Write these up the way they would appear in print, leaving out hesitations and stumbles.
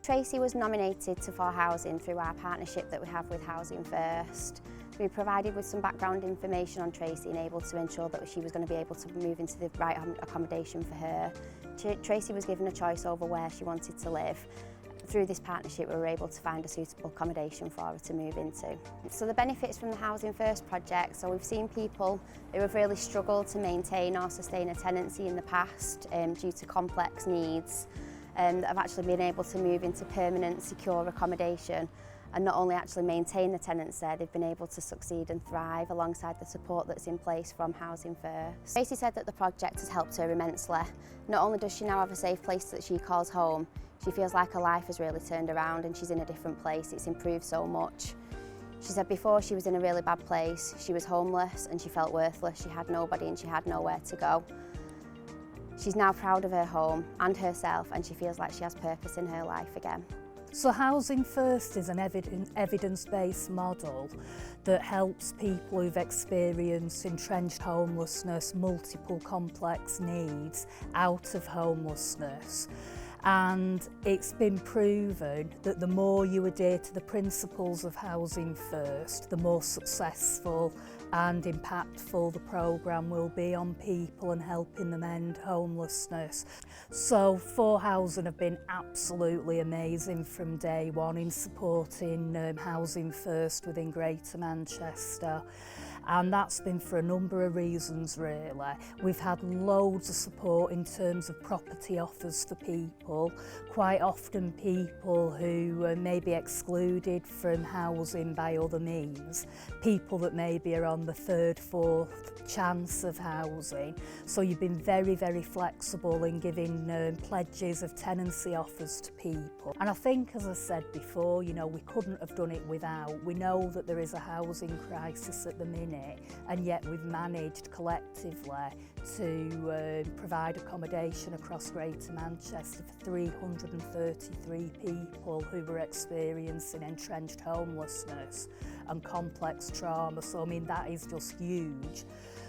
Tracey was nominated to For Housing through our partnership that we have with Housing First. We provided with some background information on Tracey and able to ensure that she was going to be able to move into the right accommodation for her. Tracey was given a choice over where she wanted to live. Through this partnership we were able to find a suitable accommodation for her to move into. So the benefits from the Housing First project, so we've seen people who have really struggled to maintain or sustain a tenancy in the past due to complex needs, that have actually been able to move into permanent secure accommodation and not only actually maintain the tenants there, they've been able to succeed and thrive alongside the support that's in place from Housing First. Tracey said that the project has helped her immensely. Not only does she now have a safe place that she calls home, she feels like her life has really turned around and she's in a different place. It's improved so much. She said before she was in a really bad place, she was homeless and she felt worthless. She had nobody and she had nowhere to go. She's now proud of her home and herself and she feels like she has purpose in her life again. So Housing First is an evidence-based model that helps people who've experienced entrenched homelessness, multiple complex needs, out of homelessness. And it's been proven that the more you adhere to the principles of Housing First, the more successful and impactful the programme will be on people and helping them end homelessness. So For Housing have been absolutely amazing from day one in supporting Housing First within Greater Manchester. And that's been for a number of reasons really. We've had loads of support in terms of property offers for people, quite often people who may be excluded from housing by other means, people that maybe are on the third, fourth chance of housing. So you've been very, very flexible in giving pledges of tenancy offers to people. And I think, as I said before, you know, we couldn't have done it without. We know that there is a housing crisis at the minute, and yet we've managed collectively to provide accommodation across Greater Manchester for 333 people who were experiencing entrenched homelessness and complex trauma. So I mean, that is just huge.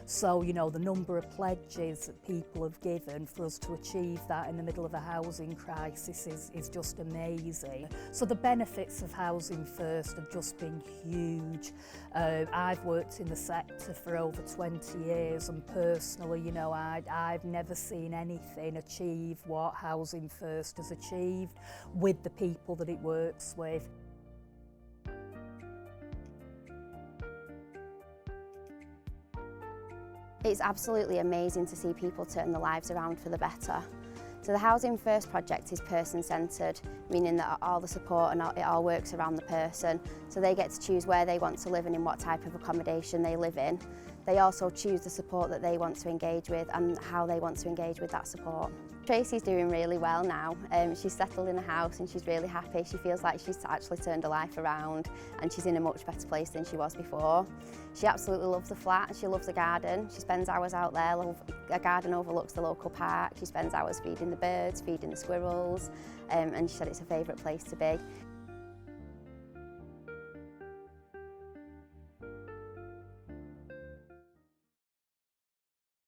So, you know, the number of pledges that people have given for us to achieve that in the middle of a housing crisis is just amazing. So the benefits of Housing First have just been huge. I've worked in the sector for over 20 years and personally, you know, I've never seen anything achieve what Housing First has achieved with the people that it works with. It's absolutely amazing to see people turn their lives around for the better. So the Housing First project is person-centred, meaning that all the support and it all works around the person. So they get to choose where they want to live and in what type of accommodation they live in. They also choose the support that they want to engage with and how they want to engage with that support. Tracey's doing really well now. She's settled in a house and she's really happy. She feels like she's actually turned her life around and she's in a much better place than she was before. She absolutely loves the flat and she loves the garden. She spends hours out there. A garden overlooks the local park. She spends hours feeding the birds, feeding the squirrels, and she said it's her favourite place to be.